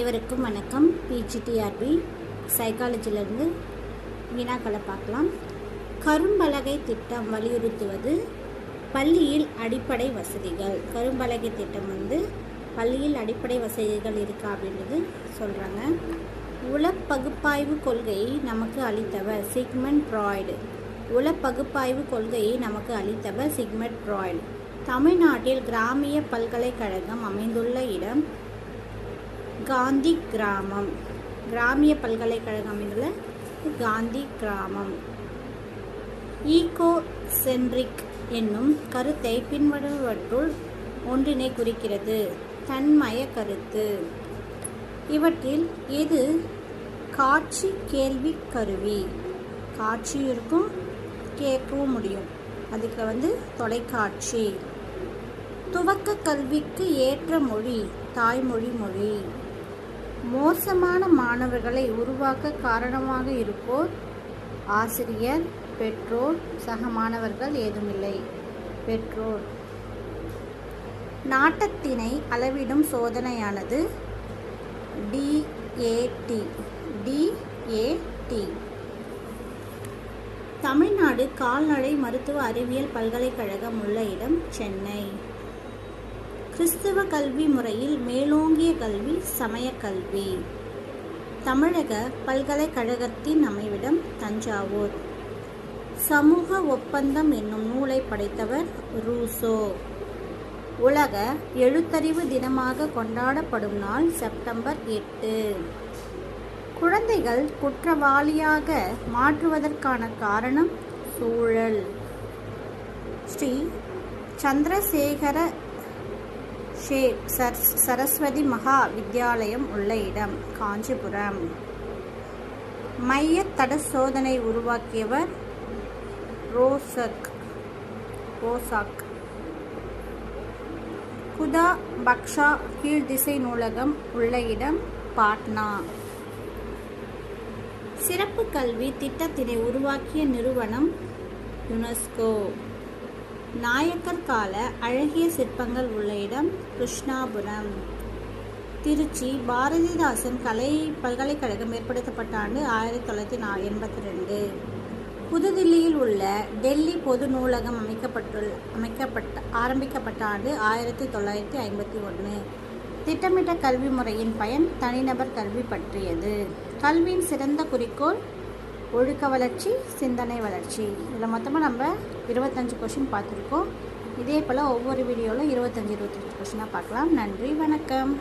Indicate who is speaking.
Speaker 1: அனைவருக்கும் வணக்கம். பிஜிடிஆர்பி சைக்காலஜிலிருந்து வினாக்களை பார்க்கலாம். கரும்பலகை திட்டம் வலியுறுத்துவது பள்ளியில் அடிப்படை வசதிகள். கரும்பலகை திட்டம் பள்ளியில் அடிப்படை வசதிகள் இருக்கா அப்படின்றது சொல்கிறாங்க. உளப்பகுப்பாய்வு கொள்கையை நமக்கு அளித்தவர் சிக்மண்ட் ஃப்ராய்டு. உளப்பகுப்பாய்வு கொள்கையை நமக்கு அளித்தவர் சிக்மண்ட் ஃப்ராய்டு. தமிழ்நாட்டில் கிராமிய பல்கலைக்கழகம் அமைந்துள்ள இடம் காந்தி கிராமம். கிராமிய பல்கலைக்கழகம் அமைந்துள்ள காந்தி கிராமம். ஈகோ சென்ட்ரிக் என்னும் கருத்தை பின்வருவற்றுள் ஒன்றினை குறிக்கிறது. தன்மய கருத்து. இவற்றில் எது காட்சி கேள்வி கருவி? காட்சி இருக்கும், கேட்கவும் முடியும். அதுக்கு தொலைக்காட்சி. துவக்க கல்விக்கு ஏற்ற மொழி தாய்மொழி மொழி. மோசமான மாணவர்களை உருவாக்க காரணமாக இருப்போர் ஆசிரியர், பெற்றோர், சக மாணவர்கள் ஏதுமில்லை. பெற்றோர். நாட்டத்தினை அளவிடும் சோதனையானது DAT. தமிழ்நாடு கால்நடை மருத்துவ அறிவியல் பல்கலைக்கழகம் உள்ள இடம் சென்னை. கிறிஸ்தவ கல்வி முறையில் மேலோங்கிய கல்வி சமய கல்வி. தமிழக பல்கலைக்கழகத்தின் அமைவிடம் தஞ்சாவூர். சமூக ஒப்பந்தம் என்னும் நூலை படைத்தவர் ரூசோ. உலக எழுத்தறிவு தினமாக கொண்டாடப்படும் நாள் செப்டம்பர் 8. குழந்தைகள் குற்றவாளியாக மாற்றுவதற்கான காரணம் சூழல். ஸ்ரீ சந்திரசேகர சரஸ்வதி மகா வித்யாலயம் உள்ள இடம் காஞ்சிபுரம். மைய தட சோதனை உருவாக்கியவர் ரோசாக். குதா பக்ஷா கீழ்திசை நூலகம் உள்ள இடம் பாட்னா. சிறப்பு கல்வி திட்டத்தினை உருவாக்கிய நிறுவனம் யுனெஸ்கோ. நாயக்கர் கால அழகிய சிற்பங்கள் உள்ள இடம் கிருஷ்ணாபுரம். திருச்சி பாரதிதாசன் கலை பல்கலைக்கழகம் ஏற்படுத்தப்பட்ட ஆண்டு 1982. புதுதில்லியில் உள்ள டெல்லி பொது நூலகம் ஆரம்பிக்கப்பட்ட ஆண்டு 1951. திட்டமிட்ட கல்வி முறையின் பயன் தனிநபர் கல்வி பற்றியது. கல்வியின் சிறந்த குறிக்கோள் ஒழுக்க வளர்ச்சி, சிந்தனை வளர்ச்சி. இதில் மொத்தமாக நம்ம 25 கொஷின் பார்த்துருக்கோம். இதே போல் ஒவ்வொரு வீடியோவில் 25 கொஷினாக பார்க்கலாம். நன்றி, வணக்கம்.